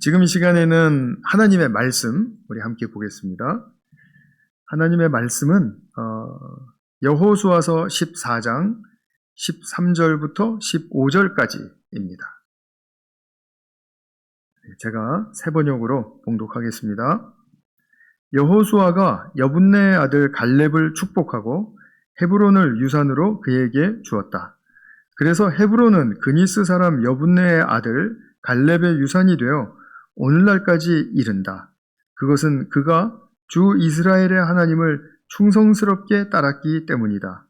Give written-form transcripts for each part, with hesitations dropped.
지금 이 시간에는 하나님의 말씀 우리 함께 보겠습니다. 하나님의 말씀은 여호수아서 14장 13절부터 15절까지입니다. 제가 세 번역으로 봉독하겠습니다. 여호수아가 여분네의 아들 갈렙을 축복하고 헤브론을 유산으로 그에게 주었다. 그래서 헤브론은 그니스 사람 여분네의 아들 갈렙의 유산이 되어 오늘날까지 이른다. 그것은 그가 주 이스라엘의 하나님을 충성스럽게 따랐기 때문이다.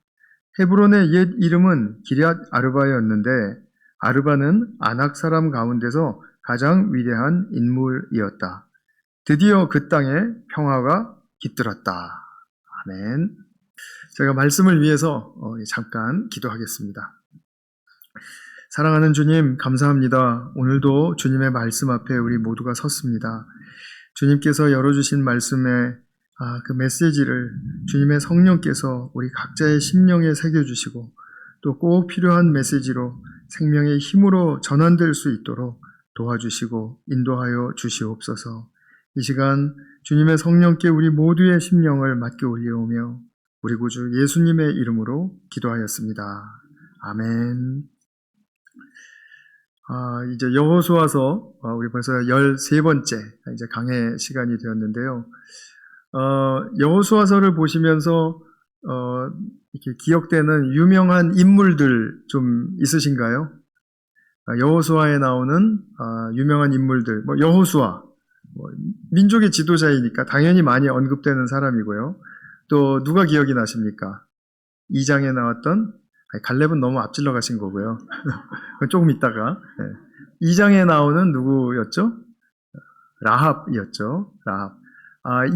헤브론의 옛 이름은 기럇 아르바였는데 아르바는 아낙 사람 가운데서 가장 위대한 인물이었다. 드디어 그 땅에 평화가 깃들었다. 아멘. 제가 말씀을 위해서 잠깐 기도하겠습니다. 사랑하는 주님, 감사합니다. 오늘도 주님의 말씀 앞에 우리 모두가 섰습니다. 주님께서 열어주신 말씀의 그 메시지를 주님의 성령께서 우리 각자의 심령에 새겨주시고 또 꼭 필요한 메시지로 생명의 힘으로 전환될 수 있도록 도와주시고 인도하여 주시옵소서. 이 시간 주님의 성령께 우리 모두의 심령을 맡겨 올려오며 우리 구주 예수님의 이름으로 기도하였습니다. 아멘. 이제 여호수아서 우리 벌써 13번째 이제 강의 시간이 되었는데요. 여호수아서를 보시면서 이렇게 기억되는 유명한 인물들 좀 있으신가요? 여호수아에 나오는 유명한 인물들, 여호수아 민족의 지도자이니까 당연히 많이 언급되는 사람이고요. 또 누가 기억이 나십니까? 2장에 나왔던 갈렙은 너무 앞질러 가신 거고요. 조금 있다가 2장에 나오는 누구였죠? 라합이었죠. 라합.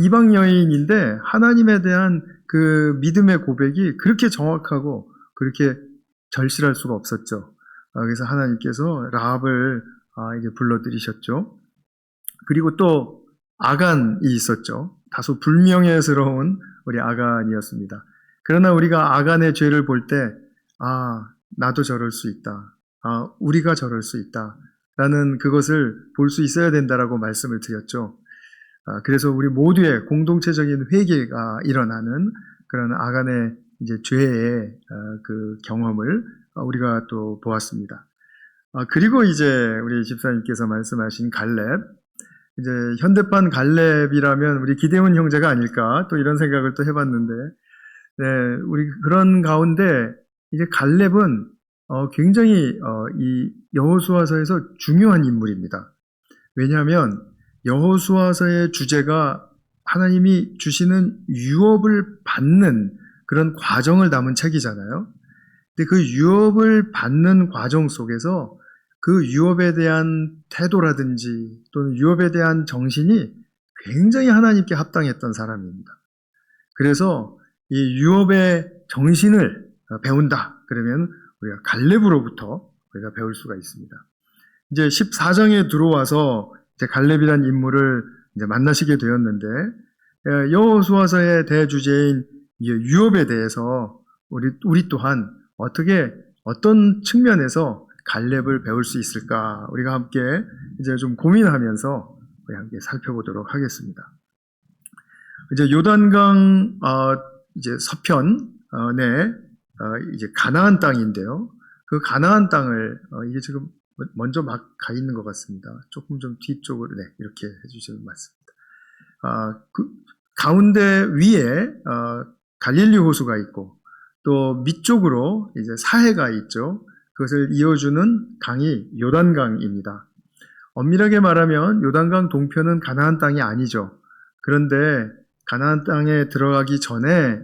이방 여인인데 하나님에 대한 그 믿음의 고백이 그렇게 정확하고 그렇게 절실할 수가 없었죠. 그래서 하나님께서 라합을 이제 불러들이셨죠. 그리고 또 아간이 있었죠. 다소 불명예스러운 우리 아간이었습니다. 그러나 우리가 아간의 죄를 볼 때 나도 저럴 수 있다. 우리가 저럴 수 있다. 라는 그것을 볼 수 있어야 된다라고 말씀을 드렸죠. 그래서 우리 모두의 공동체적인 회개가 일어나는 그런 아간의 이제 죄의 그 경험을 우리가 또 보았습니다. 그리고 이제 우리 집사님께서 말씀하신 갈렙, 이제 현대판 갈렙이라면 우리 기데온 형제가 아닐까 또 이런 생각을 또 해봤는데, 네, 우리 그런 가운데 이제 갈렙은 굉장히 이 여호수아서에서 중요한 인물입니다. 왜냐하면 여호수아서의 주제가 하나님이 주시는 유업을 받는 그런 과정을 담은 책이잖아요. 근데 그 유업을 받는 과정 속에서 그 유업에 대한 태도라든지 또는 유업에 대한 정신이 굉장히 하나님께 합당했던 사람입니다. 그래서 이 유업의 정신을 배운다. 그러면 우리가 갈렙으로부터 우리가 배울 수가 있습니다. 이제 14장에 들어와서 이제 갈렙이란 인물을 이제 만나시게 되었는데 여호수아서의 대주제인 유업에 대해서 우리 또한 어떤 측면에서 갈렙을 배울 수 있을까? 우리가 함께 이제 좀 고민하면서 우리 함께 살펴보도록 하겠습니다. 이제 요단강 이제 서편에 이제 가나안 땅인데요. 그 가나안 땅을 이게 지금 먼저 막 가 있는 것 같습니다. 조금 좀 뒤쪽으로 이렇게 해주시면 맞습니다. 그 가운데 위에 갈릴리 호수가 있고 또 밑쪽으로 이제 사해가 있죠. 그것을 이어주는 강이 요단강입니다. 엄밀하게 말하면 요단강 동편은 가나안 땅이 아니죠. 그런데 가나안 땅에 들어가기 전에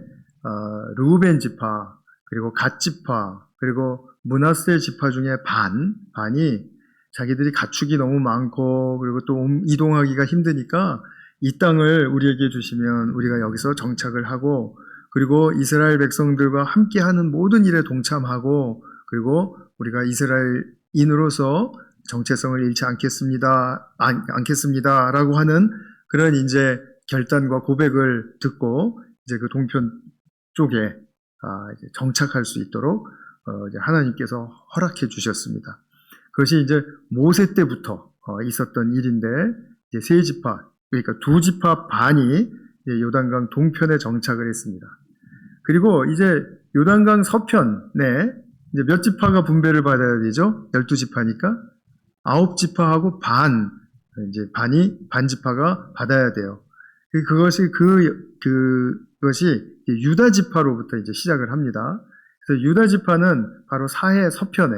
르우벤 지파 그리고 갓 지파 그리고 므낫세 지파 중에 반이 자기들이 가축이 너무 많고 그리고 또 이동하기가 힘드니까 이 땅을 우리에게 주시면 우리가 여기서 정착을 하고 그리고 이스라엘 백성들과 함께하는 모든 일에 동참하고 그리고 우리가 이스라엘인으로서 정체성을 잃지 않겠습니다라고 하는 그런 이제 결단과 고백을 듣고 이제 그 동편 쪽에 이제 정착할 수 있도록 이제 하나님께서 허락해 주셨습니다. 그것이 이제 모세 때부터 있었던 일인데 이제 세 지파, 그러니까 두 지파 반이 요단강 동편에 정착을 했습니다. 그리고 이제 요단강 서편에 이제 몇 지파가 분배를 받아야 되죠? 12지파니까 9지파하고 반 지파가 받아야 돼요. 그것이 유다 지파로부터 이제 시작을 합니다. 그래서 유다 지파는 바로 사해 서편에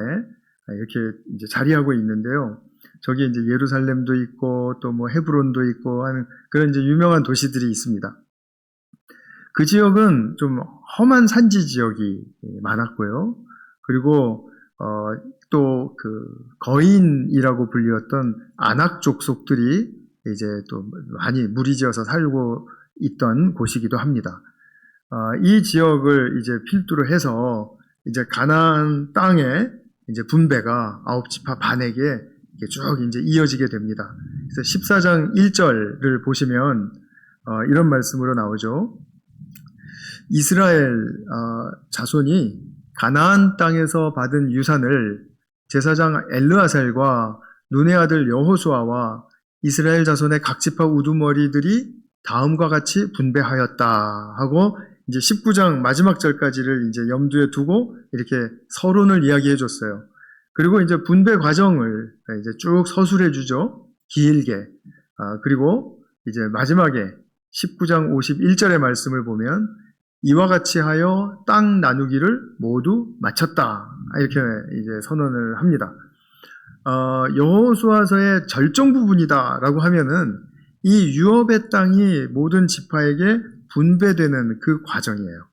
이렇게 이제 자리하고 있는데요. 저기 이제 예루살렘도 있고 또 뭐 헤브론도 있고 하는 그런 이제 유명한 도시들이 있습니다. 그 지역은 좀 험한 산지 지역이 많았고요. 그리고 또 그 거인이라고 불리웠던 아낙 족속들이 이제 또 많이 무리지어서 살고 있던 곳이기도 합니다. 이 지역을 이제 필두로 해서 이제 가나안 땅의 이제 분배가 9지파 반에게 쭉 이제 이어지게 됩니다. 그래서 14장 1절을 보시면 이런 말씀으로 나오죠. 이스라엘 자손이 가나안 땅에서 받은 유산을 제사장 엘르아살과 눈의 아들 여호수아와 이스라엘 자손의 각 지파 우두머리들이 다음과 같이 분배하였다 하고 이제 19장 마지막 절까지를 이제 염두에 두고 이렇게 서론을 이야기해 줬어요. 그리고 이제 분배 과정을 이제 쭉 서술해 주죠. 길게. 그리고 이제 마지막에 19장 51절의 말씀을 보면 이와 같이 하여 땅 나누기를 모두 마쳤다. 이렇게 이제 선언을 합니다. 여호수아서의 절정 부분이다라고 하면은 이 유업의 땅이 모든 지파에게 분배되는 그 과정이에요.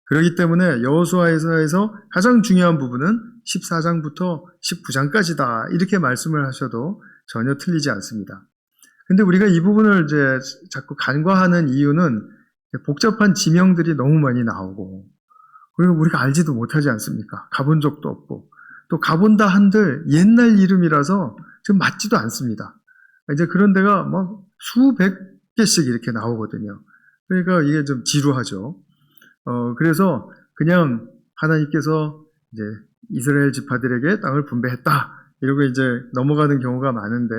그렇기 때문에 여호수아서에서 가장 중요한 부분은 14장부터 19장까지다. 이렇게 말씀을 하셔도 전혀 틀리지 않습니다. 근데 우리가 이 부분을 이제 자꾸 간과하는 이유는 복잡한 지명들이 너무 많이 나오고, 그리고 우리가 알지도 못하지 않습니까? 가본 적도 없고, 또 가본다 한들 옛날 이름이라서 지금 맞지도 않습니다. 이제 그런 데가 막 수백 개씩 이렇게 나오거든요. 그러니까 이게 좀 지루하죠. 그래서 그냥 하나님께서 이제 이스라엘 지파들에게 땅을 분배했다. 이러고 이제 넘어가는 경우가 많은데,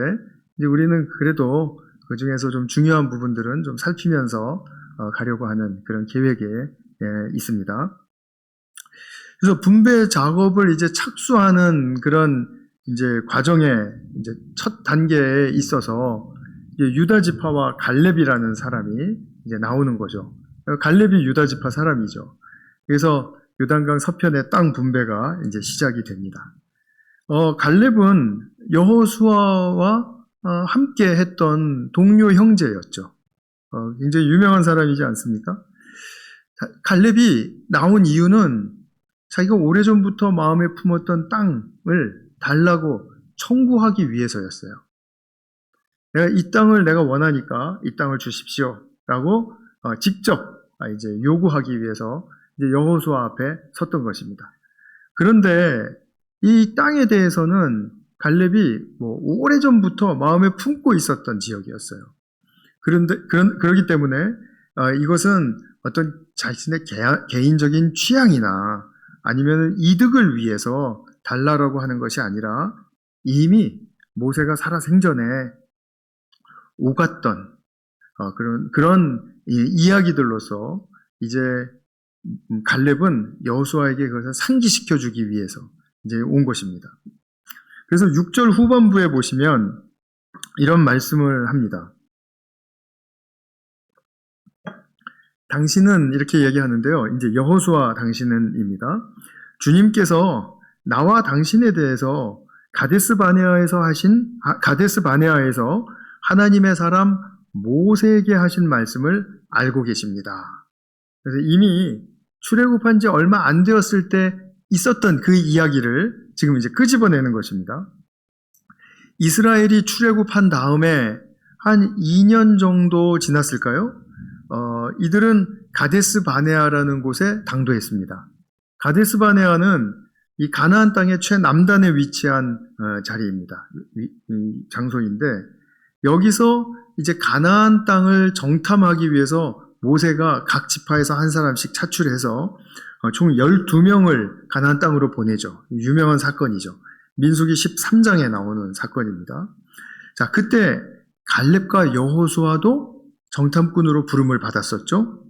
이제 우리는 그래도 그 중에서 좀 중요한 부분들은 좀 살피면서 가려고 하는 그런 계획에 있습니다. 그래서 분배 작업을 이제 착수하는 그런 이제 과정에 이제 첫 단계에 있어서 유다 지파와 갈렙이라는 사람이 이제 나오는 거죠. 갈렙이 유다 지파 사람이죠. 그래서 요단강 서편의 땅 분배가 이제 시작이 됩니다. 갈렙은 여호수아와 함께 했던 동료 형제였죠. 굉장히 유명한 사람이지 않습니까? 갈렙이 나온 이유는 자기가 오래전부터 마음에 품었던 땅을 달라고 청구하기 위해서였어요. 내가 이 땅을 내가 원하니까 이 땅을 주십시오. 라고 직접 이제 요구하기 위해서 이제 여호수아 앞에 섰던 것입니다. 그런데 이 땅에 대해서는 갈렙이 뭐 오래전부터 마음에 품고 있었던 지역이었어요. 그렇기 때문에 이것은 어떤 자신의 개인적인 취향이나 아니면 이득을 위해서 달라라고 하는 것이 아니라 이미 모세가 살아생전에 오갔던 그런 이야기들로서 이제 갈렙은 여호수아에게 그것을 상기시켜주기 위해서 이제 온 것입니다. 그래서 6절 후반부에 보시면 이런 말씀을 합니다. 당신은 이렇게 얘기하는데요. 이제 여호수아 당신은입니다. 주님께서 나와 당신에 대해서 가데스 바네아에서 하나님의 사람 모세에게 하신 말씀을 알고 계십니다. 그래서 이미 출애굽한 지 얼마 안 되었을 때 있었던 그 이야기를 지금 이제 끄집어내는 것입니다. 이스라엘이 출애굽한 다음에 한 2년 정도 지났을까요? 이들은 가데스 바네아라는 곳에 당도했습니다. 가데스 바네아는 이 가나안 땅의 최남단에 위치한 자리입니다. 장소인데 여기서 이제 가나안 땅을 정탐하기 위해서 모세가 각 지파에서 한 사람씩 차출해서 총 12명을 가나안 땅으로 보내죠. 유명한 사건이죠. 민수기 13장에 나오는 사건입니다. 자, 그때 갈렙과 여호수아도 정탐꾼으로 부름을 받았었죠.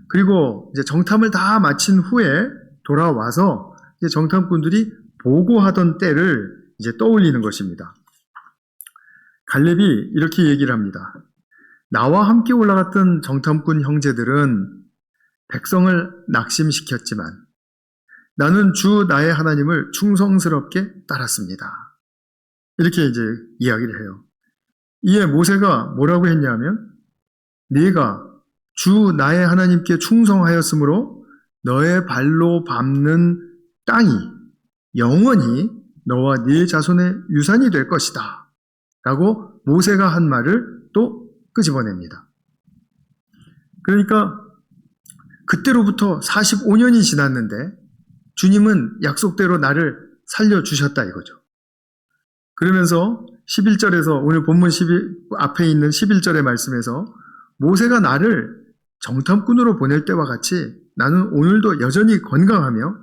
그리고 이제 정탐을 다 마친 후에 돌아와서 이제 정탐꾼들이 보고하던 때를 이제 떠올리는 것입니다. 갈렙이 이렇게 얘기를 합니다. 나와 함께 올라갔던 정탐꾼 형제들은 백성을 낙심시켰지만 나는 주 나의 하나님을 충성스럽게 따랐습니다. 이렇게 이제 이야기를 해요. 이에 모세가 뭐라고 했냐면 네가 주 나의 하나님께 충성하였으므로 너의 발로 밟는 땅이 영원히 너와 네 자손의 유산이 될 것이다. 라고 모세가 한 말을 또 끄집어냅니다. 그러니까 그때로부터 45년이 지났는데 주님은 약속대로 나를 살려주셨다 이거죠. 그러면서 11절에서 오늘 본문 앞에 있는 11절의 말씀에서 모세가 나를 정탐꾼으로 보낼 때와 같이 나는 오늘도 여전히 건강하며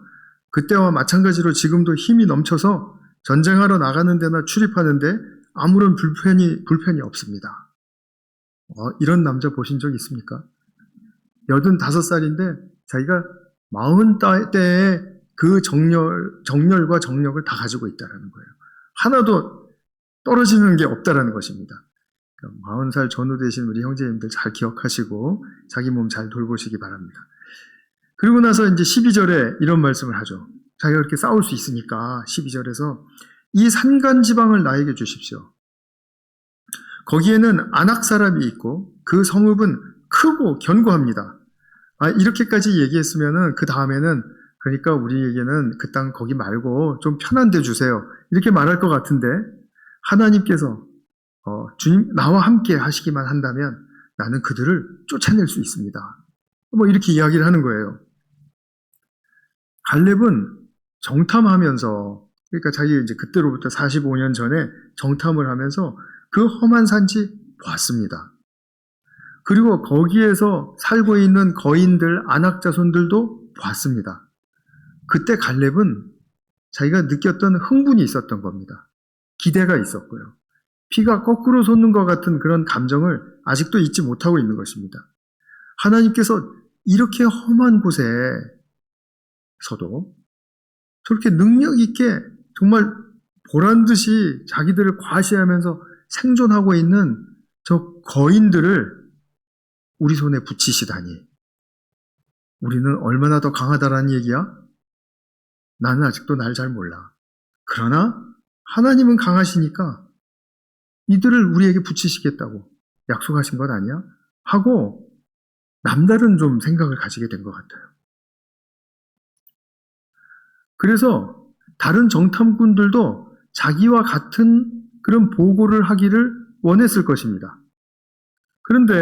그때와 마찬가지로 지금도 힘이 넘쳐서 전쟁하러 나가는 데나 출입하는데 아무런 불편이 없습니다. 이런 남자 보신 적 있습니까? 85살인데 자기가 40대에 그 정열과 정력을 다 가지고 있다는 거예요. 하나도 떨어지는 게 없다라는 것입니다. 40살 전후 되신 우리 형제님들 잘 기억하시고 자기 몸 잘 돌보시기 바랍니다. 그리고 나서 이제 12절에 이런 말씀을 하죠. 자기가 그렇게 싸울 수 있으니까 12절에서 이 산간 지방을 나에게 주십시오. 거기에는 아낙 사람이 있고 그 성읍은 크고 견고합니다. 이렇게까지 얘기했으면은 그 다음에는 그러니까 우리에게는 그 땅 거기 말고 좀 편한 데 주세요. 이렇게 말할 것 같은데 하나님께서 주님 나와 함께 하시기만 한다면 나는 그들을 쫓아낼 수 있습니다. 뭐 이렇게 이야기를 하는 거예요. 갈렙은 정탐하면서 그러니까 자기 이제 그때로부터 45년 전에 정탐을 하면서 그 험한 산지 보았습니다. 그리고 거기에서 살고 있는 거인들, 아낙 자손들도 보았습니다. 그때 갈렙은 자기가 느꼈던 흥분이 있었던 겁니다. 기대가 있었고요. 피가 거꾸로 솟는 것 같은 그런 감정을 아직도 잊지 못하고 있는 것입니다. 하나님께서 이렇게 험한 곳에서도 저렇게 능력 있게 정말 보란듯이 자기들을 과시하면서 생존하고 있는 저 거인들을 우리 손에 붙이시다니. 우리는 얼마나 더 강하다라는 얘기야? 나는 아직도 날 잘 몰라. 그러나 하나님은 강하시니까 이들을 우리에게 붙이시겠다고 약속하신 것 아니야? 하고 남다른 좀 생각을 가지게 된 것 같아요. 그래서 다른 정탐꾼들도 자기와 같은 그런 보고를 하기를 원했을 것입니다. 그런데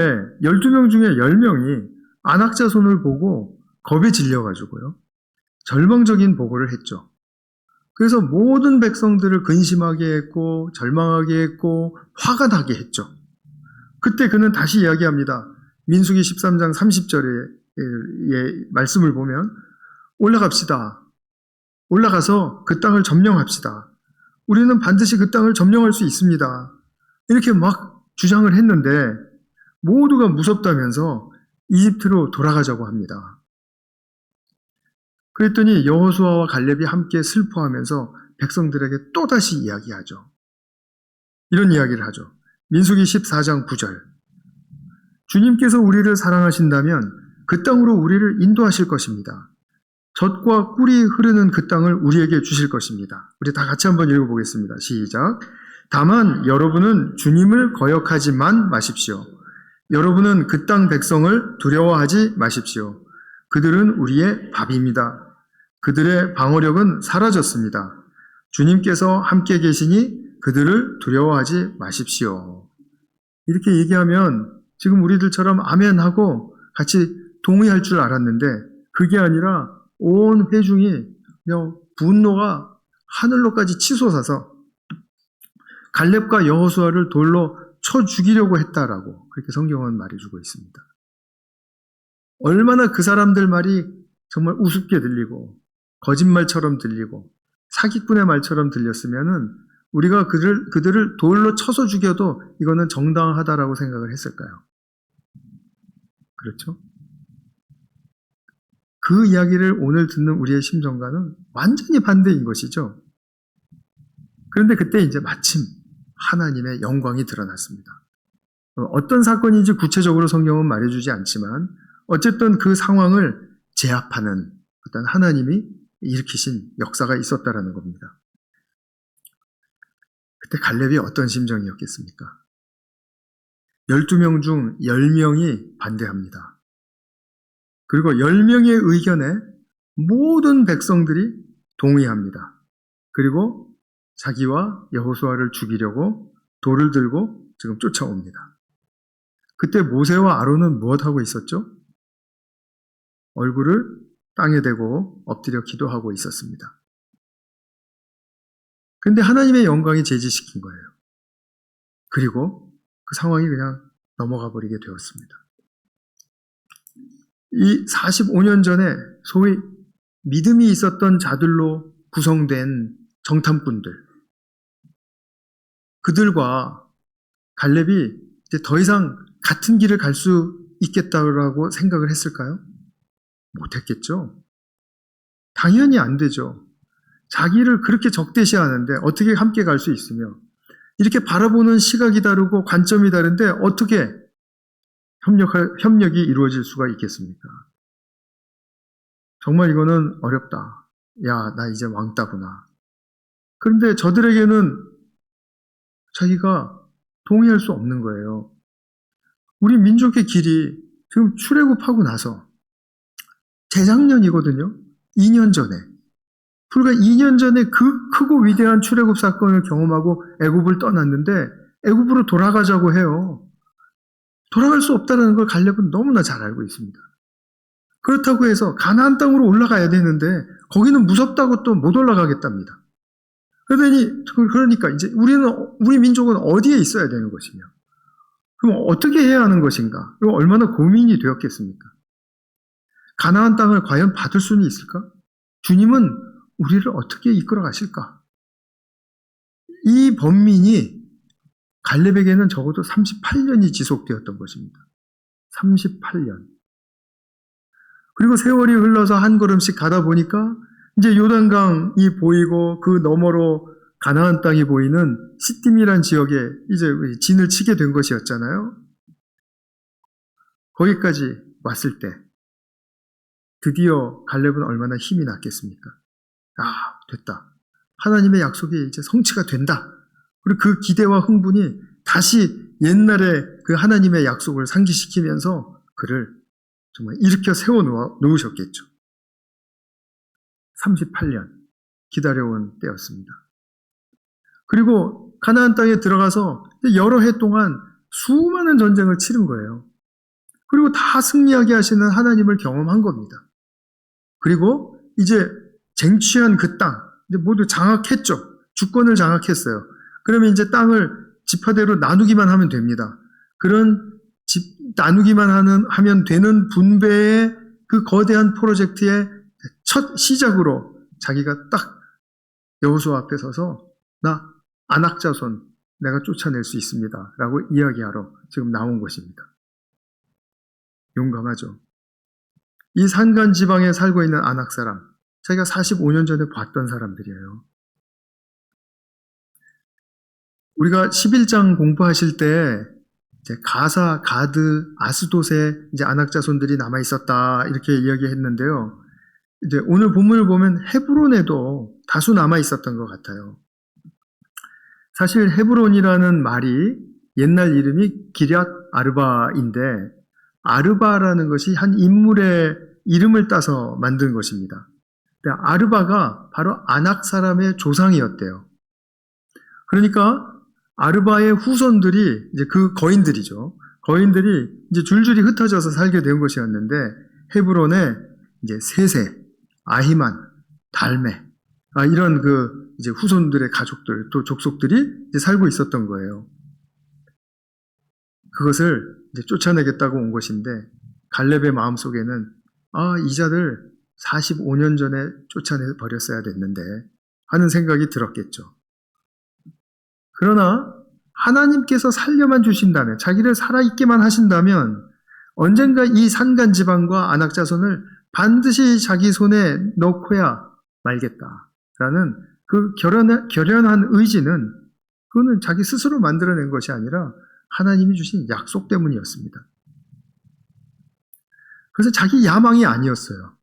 12명 중에 10명이 아낙 자손을 보고 겁에 질려가지고요. 절망적인 보고를 했죠. 그래서 모든 백성들을 근심하게 했고 절망하게 했고 화가 나게 했죠. 그때 그는 다시 이야기합니다. 민수기 13장 30절의 말씀을 보면 올라갑시다. 올라가서 그 땅을 점령합시다. 우리는 반드시 그 땅을 점령할 수 있습니다. 이렇게 막 주장을 했는데 모두가 무섭다면서 이집트로 돌아가자고 합니다. 그랬더니 여호수아와 갈렙이 함께 슬퍼하면서 백성들에게 또다시 이야기하죠. 이런 이야기를 하죠. 민수기 14장 9절. 주님께서 우리를 사랑하신다면 그 땅으로 우리를 인도하실 것입니다. 젖과 꿀이 흐르는 그 땅을 우리에게 주실 것입니다. 우리 다 같이 한번 읽어보겠습니다. 시작. 다만 여러분은 주님을 거역하지만 마십시오. 여러분은 그 땅 백성을 두려워하지 마십시오. 그들은 우리의 밥입니다. 그들의 방어력은 사라졌습니다. 주님께서 함께 계시니 그들을 두려워하지 마십시오. 이렇게 얘기하면 지금 우리들처럼 아멘하고 같이 동의할 줄 알았는데 그게 아니라 온 회중이 그냥 분노가 하늘로까지 치솟아서 갈렙과 여호수아를 돌로 쳐 죽이려고 했다라고 그렇게 성경은 말해주고 있습니다. 얼마나 그 사람들 말이 정말 우습게 들리고 거짓말처럼 들리고 사기꾼의 말처럼 들렸으면은 우리가 그들을 돌로 쳐서 죽여도 이거는 정당하다라고 생각을 했을까요? 그렇죠? 그 이야기를 오늘 듣는 우리의 심정과는 완전히 반대인 것이죠. 그런데 그때 이제 마침 하나님의 영광이 드러났습니다. 어떤 사건인지 구체적으로 성경은 말해주지 않지만 어쨌든 그 상황을 제압하는 어떤 하나님이 일으키신 역사가 있었다라는 겁니다. 그때 갈렙이 어떤 심정이었겠습니까? 12명 중 10명이 반대합니다. 그리고 10명의 의견에 모든 백성들이 동의합니다. 그리고 자기와 여호수아를 죽이려고 돌을 들고 지금 쫓아옵니다. 그때 모세와 아론은 무엇하고 있었죠? 얼굴을 땅에 대고 엎드려 기도하고 있었습니다. 그런데 하나님의 영광이 제지시킨 거예요. 그리고 그 상황이 그냥 넘어가 버리게 되었습니다. 이 45년 전에 소위 믿음이 있었던 자들로 구성된 정탐꾼들, 그들과 갈렙이 이제 더 이상 같은 길을 갈 수 있겠다고 생각을 했을까요? 못했겠죠. 당연히 안 되죠. 자기를 그렇게 적대시하는데 어떻게 함께 갈 수 있으며 이렇게 바라보는 시각이 다르고 관점이 다른데 어떻게 협력이 이루어질 수가 있겠습니까? 정말 이거는 어렵다. 야, 나 이제 왕따구나. 그런데 저들에게는 자기가 동의할 수 없는 거예요. 우리 민족의 길이 지금 출애굽하고 나서 재작년이거든요. 2년 전에. 불과 2년 전에 그 크고 위대한 출애굽 사건을 경험하고 애굽을 떠났는데 애굽으로 돌아가자고 해요. 돌아갈 수 없다는 걸 갈렙은 너무나 잘 알고 있습니다. 그렇다고 해서 가나안 땅으로 올라가야 되는데 거기는 무섭다고 또 못 올라가겠답니다. 그러니까 이제 우리 민족은 어디에 있어야 되는 것이며 그럼 어떻게 해야 하는 것인가? 그리고 얼마나 고민이 되었겠습니까? 가나안 땅을 과연 받을 수는 있을까? 주님은 우리를 어떻게 이끌어 가실까? 이 번민이 갈렙에게는 적어도 38년이 지속되었던 것입니다. 38년. 그리고 세월이 흘러서 한 걸음씩 가다 보니까 이제 요단강이 보이고 그 너머로 가나안 땅이 보이는 시딤이란 지역에 이제 진을 치게 된 것이었잖아요. 거기까지 왔을 때 드디어 갈렙은 얼마나 힘이 났겠습니까? 아, 됐다. 하나님의 약속이 이제 성취가 된다. 그리고 그 기대와 흥분이 다시 옛날에 그 하나님의 약속을 상기시키면서 그를 정말 일으켜 세워 놓으셨겠죠. 38년 기다려온 때였습니다. 그리고 가나안 땅에 들어가서 여러 해 동안 수많은 전쟁을 치른 거예요. 그리고 다 승리하게 하시는 하나님을 경험한 겁니다. 그리고 이제 쟁취한 그 땅, 이제 모두 장악했죠. 주권을 장악했어요. 그러면 이제 땅을 지파대로 나누기만 하면 됩니다. 그런 나누기만 하면 되는 분배의 그 거대한 프로젝트의 첫 시작으로 자기가 딱 여호수아 앞에 서서 나 아낙 자손 내가 쫓아낼 수 있습니다. 라고 이야기하러 지금 나온 것입니다. 용감하죠. 이 산간 지방에 살고 있는 아낙 사람, 자기가 45년 전에 봤던 사람들이에요. 우리가 11장 공부하실 때 이제 가사, 가드, 아스돗에 이제 아낙 자손들이 남아 있었다 이렇게 이야기했는데요. 이제 오늘 본문을 보면 헤브론에도 다수 남아 있었던 것 같아요. 사실 헤브론이라는 말이 옛날 이름이 기럇 아르바인데 아르바라는 것이 한 인물의 이름을 따서 만든 것입니다. 아르바가 바로 아낙 사람의 조상이었대요. 그러니까 아르바의 후손들이 이제 그 거인들이죠. 거인들이 이제 줄줄이 흩어져서 살게 된 것이었는데 헤브론에 이제 세세, 아히만, 달메 이런 그 이제 후손들의 가족들 또 족속들이 이제 살고 있었던 거예요. 그것을 이제 쫓아내겠다고 온 것인데 갈렙의 마음속에는 이 자들 45년 전에 쫓아내 버렸어야 됐는데 하는 생각이 들었겠죠. 그러나 하나님께서 살려만 주신다면, 자기를 살아있게만 하신다면 언젠가 이 산간 지방과 안악 자손을 반드시 자기 손에 넣고야 말겠다라는 그 결연한 의지는, 그거는 자기 스스로 만들어낸 것이 아니라 하나님이 주신 약속 때문이었습니다. 그래서 자기 야망이 아니었어요.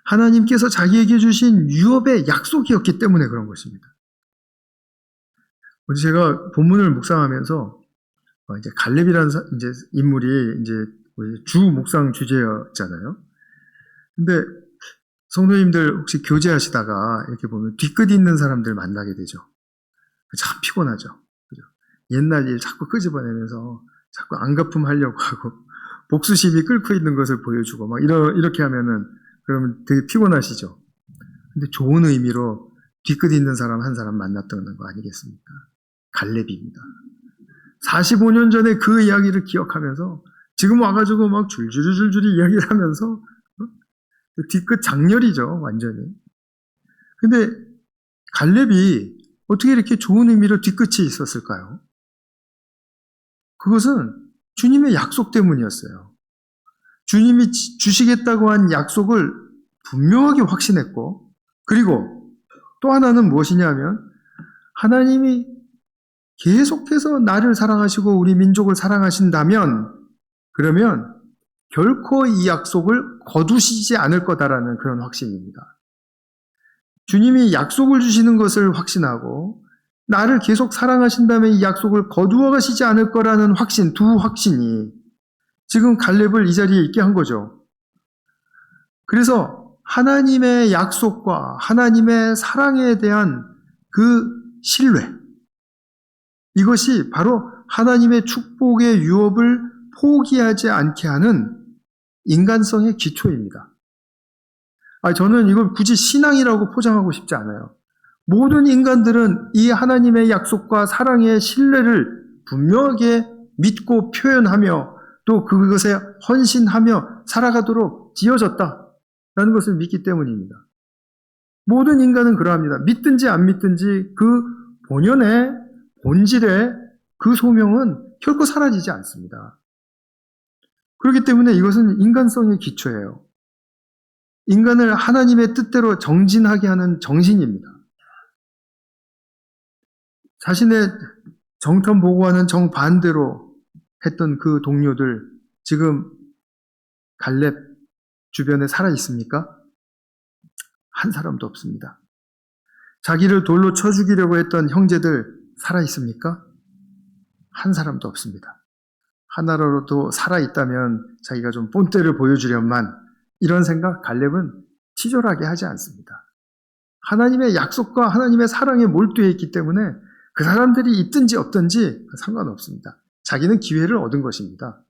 하나님께서 자기에게 주신 유업의 약속이었기 때문에 그런 것입니다. 제가 본문을 묵상하면서 이제 갈렙이라는 이제 인물이 이제 주 묵상 주제였잖아요. 근데 성도님들 혹시 교제하시다가 이렇게 보면 뒤끝 있는 사람들 만나게 되죠. 참 피곤하죠. 그죠? 옛날 일 자꾸 끄집어내면서 자꾸 안갚음 하려고 하고 복수심이 끓고 있는 것을 보여주고 막 이렇게 하면은 그러면 되게 피곤하시죠. 근데 좋은 의미로 뒤끝 있는 사람 한 사람 만났던 거 아니겠습니까? 갈렙입니다. 45년 전에 그 이야기를 기억하면서 지금 와가지고 막 줄줄이 이야기를 하면서 뒤끝 장렬이죠, 완전히. 근데 갈렙이 어떻게 이렇게 좋은 의미로 뒤끝이 있었을까요? 그것은 주님의 약속 때문이었어요. 주님이 주시겠다고 한 약속을 분명하게 확신했고, 그리고 또 하나는 무엇이냐 하면 하나님이 계속해서 나를 사랑하시고 우리 민족을 사랑하신다면, 그러면 결코 이 약속을 거두시지 않을 거다라는 그런 확신입니다. 주님이 약속을 주시는 것을 확신하고 나를 계속 사랑하신다면 이 약속을 거두어 가시지 않을 거라는 확신, 두 확신이 지금 갈렙을 이 자리에 있게 한 거죠. 그래서 하나님의 약속과 하나님의 사랑에 대한 그 신뢰, 이것이 바로 하나님의 축복의 유업을 포기하지 않게 하는 인간성의 기초입니다. 저는 이걸 굳이 신앙이라고 포장하고 싶지 않아요. 모든 인간들은 이 하나님의 약속과 사랑의 신뢰를 분명하게 믿고 표현하며 또 그것에 헌신하며 살아가도록 지어졌다라는 것을 믿기 때문입니다. 모든 인간은 그러합니다. 믿든지 안 믿든지 그 본연의 본질의 그 소명은 결코 사라지지 않습니다. 그렇기 때문에 이것은 인간성의 기초예요. 인간을 하나님의 뜻대로 정진하게 하는 정신입니다. 자신의 정탐 보고와는 정반대로 했던 그 동료들, 지금 갈렙 주변에 살아 있습니까? 한 사람도 없습니다. 자기를 돌로 쳐 죽이려고 했던 형제들 살아 있습니까? 한 사람도 없습니다. 하나라도 살아 있다면 자기가 좀 본때를 보여주련만, 이런 생각 갈렙은 치졸하게 하지 않습니다. 하나님의 약속과 하나님의 사랑에 몰두해 있기 때문에 그 사람들이 있든지 없든지 상관없습니다. 자기는 기회를 얻은 것입니다.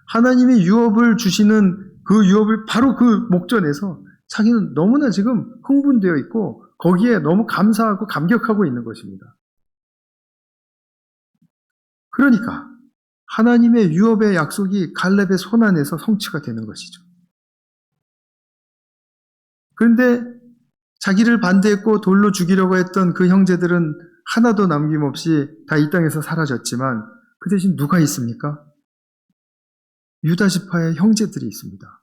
하나님이 유업을 주시는 그 유업을 바로 그 목전에서 자기는 너무나 지금 흥분되어 있고 거기에 너무 감사하고 감격하고 있는 것입니다. 그러니까 하나님의 유업의 약속이 갈렙의 손 안에서 성취가 되는 것이죠. 그런데 자기를 반대했고 돌로 죽이려고 했던 그 형제들은 하나도 남김없이 다 이 땅에서 사라졌지만 그 대신 누가 있습니까? 유다지파의 형제들이 있습니다.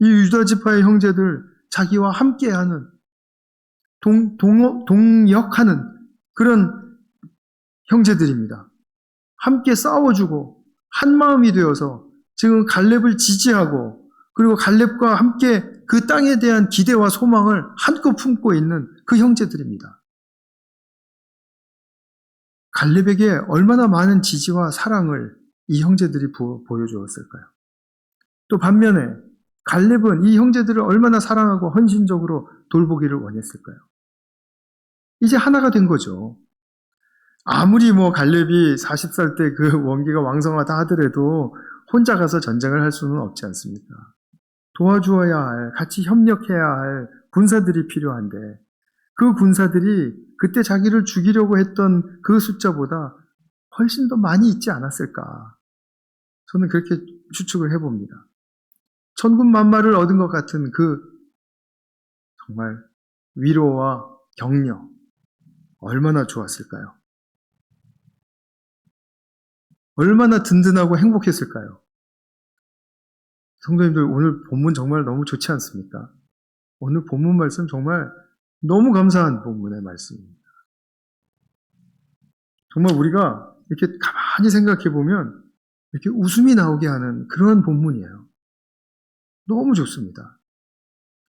이 유다지파의 형제들, 자기와 함께하는 동역하는 그런 형제들입니다. 함께 싸워주고 한마음이 되어서 지금 갈렙을 지지하고 그리고 갈렙과 함께 그 땅에 대한 기대와 소망을 한껏 품고 있는 그 형제들입니다. 갈렙에게 얼마나 많은 지지와 사랑을 이 형제들이 보여주었을까요? 또 반면에 갈렙은 이 형제들을 얼마나 사랑하고 헌신적으로 돌보기를 원했을까요? 이제 하나가 된 거죠. 아무리 갈렙이 40살 때 그 원기가 왕성하다 하더라도 혼자 가서 전쟁을 할 수는 없지 않습니까? 도와주어야 할, 같이 협력해야 할 군사들이 필요한데 그 군사들이 그때 자기를 죽이려고 했던 그 숫자보다 훨씬 더 많이 있지 않았을까? 저는 그렇게 추측을 해봅니다. 천군만마를 얻은 것 같은 그 정말 위로와 격려, 얼마나 좋았을까요? 얼마나 든든하고 행복했을까요? 성도님들, 오늘 본문 정말 너무 좋지 않습니까? 오늘 본문 말씀 정말 너무 감사한 본문의 말씀입니다. 정말 우리가 이렇게 가만히 생각해 보면 이렇게 웃음이 나오게 하는 그런 본문이에요. 너무 좋습니다.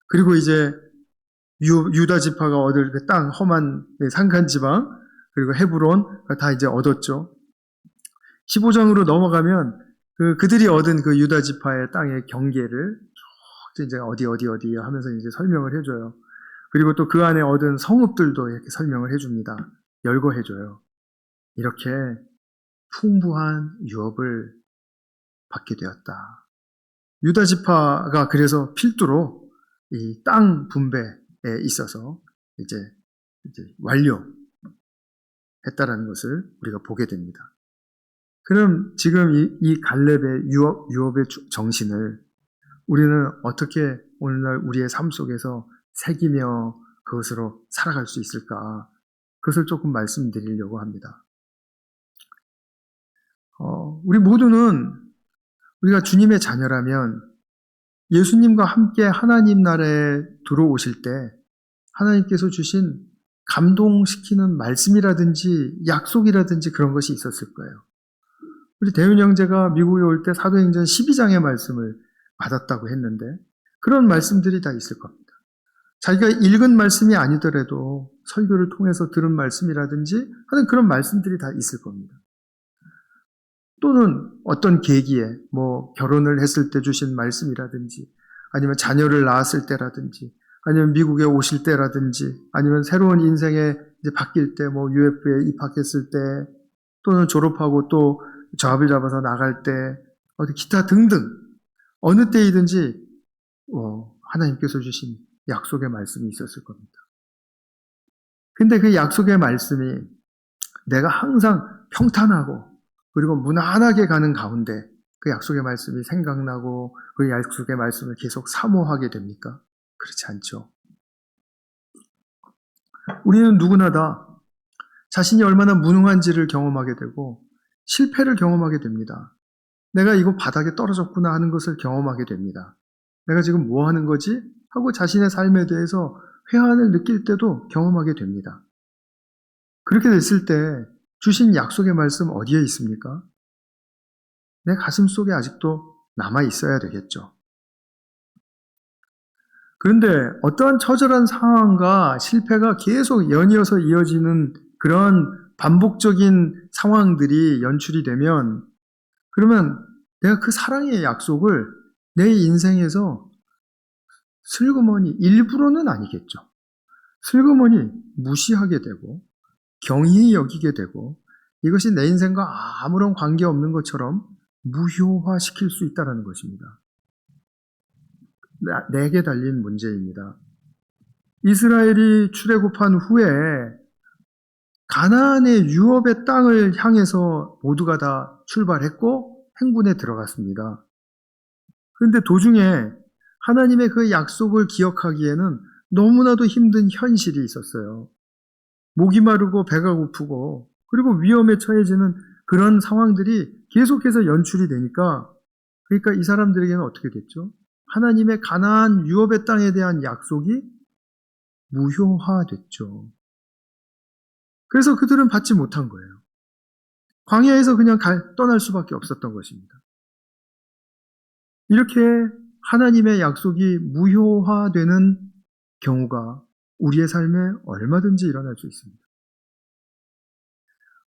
그리고 이제 유다 지파가 얻을 그 땅, 험한 산간 지방, 그리고 헤브론 다 이제 얻었죠. 15장으로 넘어가면 그들이 얻은 그 유다 지파의 땅의 경계를 이제 어디 하면서 이제 설명을 해줘요. 그리고 또 그 안에 얻은 성읍들도 이렇게 설명을 해줍니다. 열거해줘요. 이렇게 풍부한 유업을 받게 되었다. 유다 지파가 그래서 필두로 이 땅 분배에 있어서 이제 완료했다라는 것을 우리가 보게 됩니다. 그럼 지금 이 갈렙의 유업의 정신을 우리는 어떻게 오늘날 우리의 삶 속에서 새기며 그것으로 살아갈 수 있을까? 그것을 조금 말씀드리려고 합니다. 우리 모두는 우리가 주님의 자녀라면 예수님과 함께 하나님 나라에 들어오실 때 하나님께서 주신 감동시키는 말씀이라든지 약속이라든지 그런 것이 있었을 거예요. 우리 대윤 형제가 미국에 올 때 사도행전 12장의 말씀을 받았다고 했는데 그런 말씀들이 다 있을 겁니다. 자기가 읽은 말씀이 아니더라도 설교를 통해서 들은 말씀이라든지 하는 그런 말씀들이 다 있을 겁니다. 또는 어떤 계기에 결혼을 했을 때 주신 말씀이라든지 아니면 자녀를 낳았을 때라든지 아니면 미국에 오실 때라든지 아니면 새로운 인생에 이제 바뀔 때 UF에 입학했을 때 또는 졸업하고 또 잡을 잡아서 나갈 때 어디 기타 등등 어느 때이든지 하나님께서 주신 약속의 말씀이 있었을 겁니다. 근데 그 약속의 말씀이 내가 항상 평탄하고 그리고 무난하게 가는 가운데 그 약속의 말씀이 생각나고 그 약속의 말씀을 계속 사모하게 됩니까? 그렇지 않죠. 우리는 누구나 다 자신이 얼마나 무능한지를 경험하게 되고 실패를 경험하게 됩니다. 내가 이거 바닥에 떨어졌구나 하는 것을 경험하게 됩니다. 내가 지금 뭐 하는 거지? 하고 자신의 삶에 대해서 회한을 느낄 때도 경험하게 됩니다. 그렇게 됐을 때 주신 약속의 말씀 어디에 있습니까? 내 가슴 속에 아직도 남아 있어야 되겠죠. 그런데 어떠한 처절한 상황과 실패가 계속 연이어서 이어지는 그런 반복적인 상황들이 연출이 되면 그러면 내가 그 사랑의 약속을 내 인생에서 슬그머니 일부러는 아니겠죠. 슬그머니 무시하게 되고 경히 여기게 되고 이것이 내 인생과 아무런 관계없는 것처럼 무효화시킬 수 있다는 것입니다. 내게 달린 문제입니다. 이스라엘이 출애굽한 후에 가나안의 유업의 땅을 향해서 모두가 다 출발했고 행군에 들어갔습니다. 그런데 도중에 하나님의 그 약속을 기억하기에는 너무나도 힘든 현실이 있었어요. 목이 마르고 배가 고프고 그리고 위험에 처해지는 그런 상황들이 계속해서 연출이 되니까 그러니까 이 사람들에게는 어떻게 됐죠? 하나님의 가나안 유업의 땅에 대한 약속이 무효화됐죠. 그래서 그들은 받지 못한 거예요. 광야에서 그냥 떠날 수밖에 없었던 것입니다. 이렇게 하나님의 약속이 무효화되는 경우가 우리의 삶에 얼마든지 일어날 수 있습니다.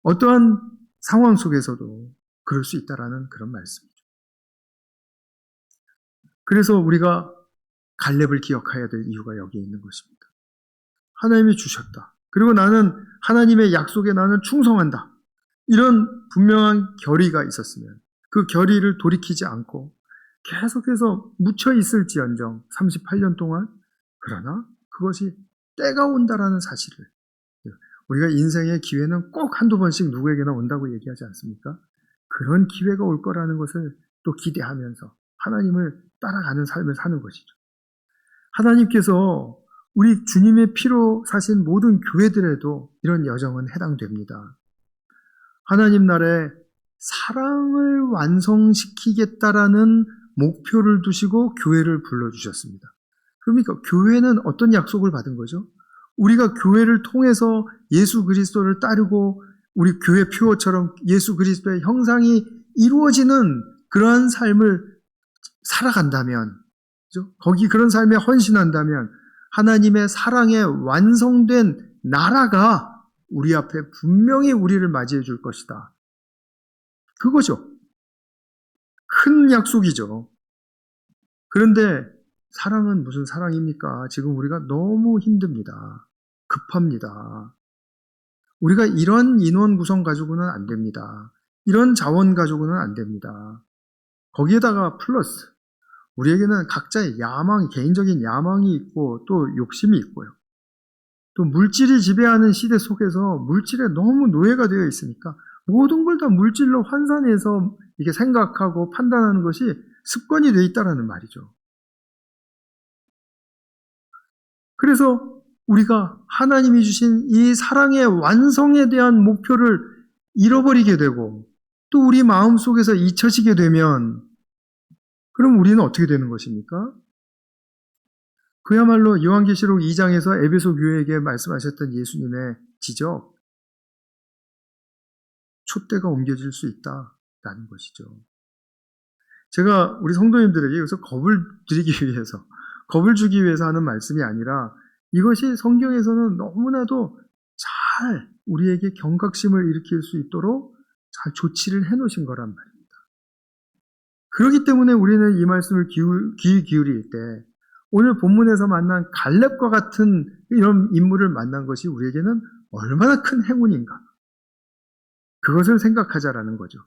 어떠한 상황 속에서도 그럴 수 있다라는 그런 말씀이죠. 그래서 우리가 갈렙을 기억해야 될 이유가 여기에 있는 것입니다. 하나님이 주셨다. 그리고 나는 하나님의 약속에 나는 충성한다. 이런 분명한 결의가 있었으면 그 결의를 돌이키지 않고 계속해서 묻혀 있을지언정 38년 동안 그러나 그것이 때가 온다라는 사실을 우리가 인생의 기회는 꼭 한두 번씩 누구에게나 온다고 얘기하지 않습니까? 그런 기회가 올 거라는 것을 또 기대하면서 하나님을 따라가는 삶을 사는 것이죠. 하나님께서 우리 주님의 피로 사신 모든 교회들에도 이런 여정은 해당됩니다. 하나님 나라에 사랑을 완성시키겠다라는 목표를 두시고 교회를 불러주셨습니다. 그러니까 교회는 어떤 약속을 받은 거죠? 우리가 교회를 통해서 예수 그리스도를 따르고 우리 교회 표어처럼 예수 그리스도의 형상이 이루어지는 그러한 삶을 살아간다면, 그죠? 거기 그런 삶에 헌신한다면 하나님의 사랑에 완성된 나라가 우리 앞에 분명히 우리를 맞이해 줄 것이다. 그거죠. 큰 약속이죠. 그런데 사랑은 무슨 사랑입니까? 지금 우리가 너무 힘듭니다. 급합니다. 우리가 이런 인원 구성 가지고는 안 됩니다. 이런 자원 가지고는 안 됩니다. 거기에다가 플러스 우리에게는 각자의 야망, 개인적인 야망이 있고 또 욕심이 있고요. 또 물질이 지배하는 시대 속에서 물질에 너무 노예가 되어 있으니까 모든 걸 다 물질로 환산해서 이게 생각하고 판단하는 것이 습관이 되어 있다는 말이죠. 그래서 우리가 하나님이 주신 이 사랑의 완성에 대한 목표를 잃어버리게 되고 또 우리 마음속에서 잊혀지게 되면 그럼 우리는 어떻게 되는 것입니까? 그야말로 요한계시록 2장에서 에베소 교회에게 말씀하셨던 예수님의 지적, 촛대가 옮겨질 수 있다라는 것이죠. 제가 우리 성도님들에게 여기서 겁을 주기 위해서 하는 말씀이 아니라 이것이 성경에서는 너무나도 잘 우리에게 경각심을 일으킬 수 있도록 잘 조치를 해놓으신 거란 말입니다. 그렇기 때문에 우리는 이 말씀을 귀 기울일 때 오늘 본문에서 만난 갈렙과 같은 이런 인물을 만난 것이 우리에게는 얼마나 큰 행운인가. 그것을 생각하자라는 거죠.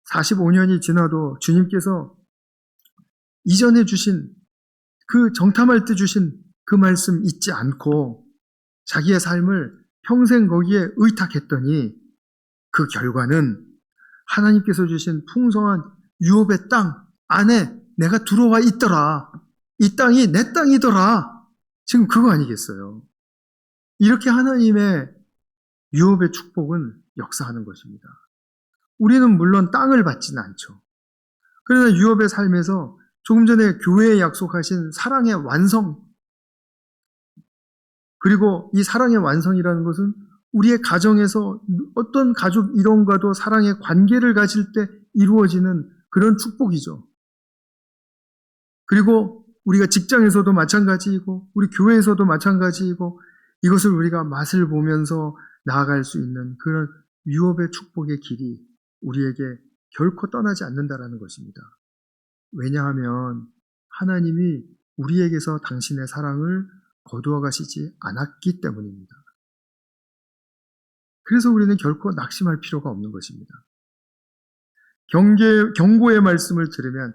45년이 지나도 주님께서 이전에 주신 그 정탐할 때 주신 그 말씀 잊지 않고 자기의 삶을 평생 거기에 의탁했더니 그 결과는 하나님께서 주신 풍성한 유업의 땅 안에 내가 들어와 있더라. 이 땅이 내 땅이더라. 지금 그거 아니겠어요? 이렇게 하나님의 유업의 축복은 역사하는 것입니다. 우리는 물론 땅을 받지는 않죠. 그러나 유업의 삶에서 조금 전에 교회에 약속하신 사랑의 완성, 그리고 이 사랑의 완성이라는 것은 우리의 가정에서 어떤 가족 일원과도 사랑의 관계를 가질 때 이루어지는 그런 축복이죠. 그리고 우리가 직장에서도 마찬가지이고 우리 교회에서도 마찬가지이고 이것을 우리가 맛을 보면서 나아갈 수 있는 그런 유업의 축복의 길이 우리에게 결코 떠나지 않는다라는 것입니다. 왜냐하면 하나님이 우리에게서 당신의 사랑을 거두어 가시지 않았기 때문입니다. 그래서 우리는 결코 낙심할 필요가 없는 것입니다. 경고의 말씀을 들으면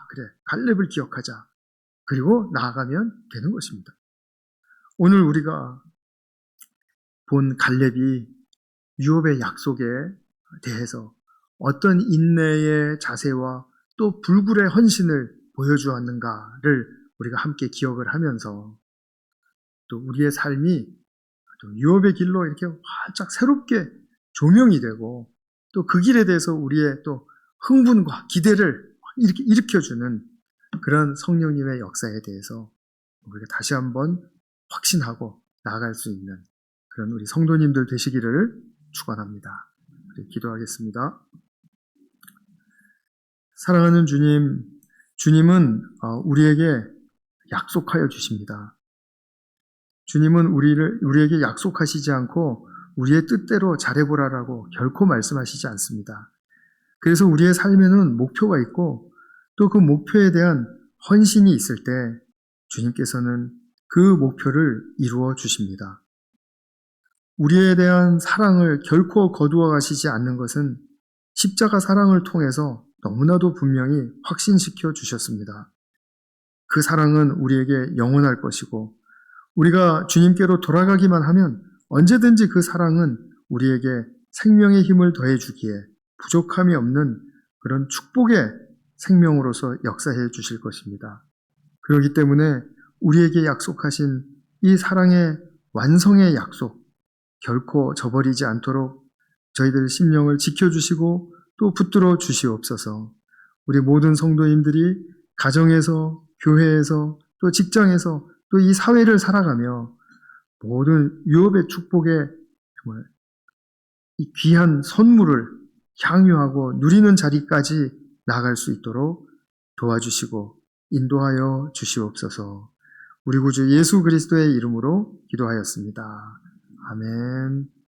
그래, 갈렙을 기억하자. 그리고 나아가면 되는 것입니다. 오늘 우리가 본 갈렙이 유업의 약속에 대해서 어떤 인내의 자세와 또 불굴의 헌신을 보여주었는가를 우리가 함께 기억을 하면서 또 우리의 삶이 유업의 길로 이렇게 활짝 새롭게 조명이 되고 또 그 길에 대해서 우리의 또 흥분과 기대를 이렇게 일으켜주는 그런 성령님의 역사에 대해서 우리가 다시 한번 확신하고 나아갈 수 있는 그런 우리 성도님들 되시기를 축원합니다. 기도하겠습니다. 사랑하는 주님, 주님은 우리에게 약속하여 주십니다. 주님은 우리에게 약속하시지 않고 우리의 뜻대로 잘해보라라고 결코 말씀하시지 않습니다. 그래서 우리의 삶에는 목표가 있고 또 그 목표에 대한 헌신이 있을 때 주님께서는 그 목표를 이루어 주십니다. 우리에 대한 사랑을 결코 거두어 가시지 않는 것은 십자가 사랑을 통해서 너무나도 분명히 확신시켜 주셨습니다. 그 사랑은 우리에게 영원할 것이고 우리가 주님께로 돌아가기만 하면 언제든지 그 사랑은 우리에게 생명의 힘을 더해 주기에 부족함이 없는 그런 축복의 생명으로서 역사해 주실 것입니다. 그렇기 때문에 우리에게 약속하신 이 사랑의 완성의 약속 결코 저버리지 않도록 저희들 심령을 지켜주시고 또 붙들어 주시옵소서. 우리 모든 성도님들이 가정에서, 교회에서, 또 직장에서, 또 이 사회를 살아가며 모든 유업의 축복에 정말 이 귀한 선물을 향유하고 누리는 자리까지 나아갈 수 있도록 도와주시고 인도하여 주시옵소서. 우리 구주 예수 그리스도의 이름으로 기도하였습니다. 아멘.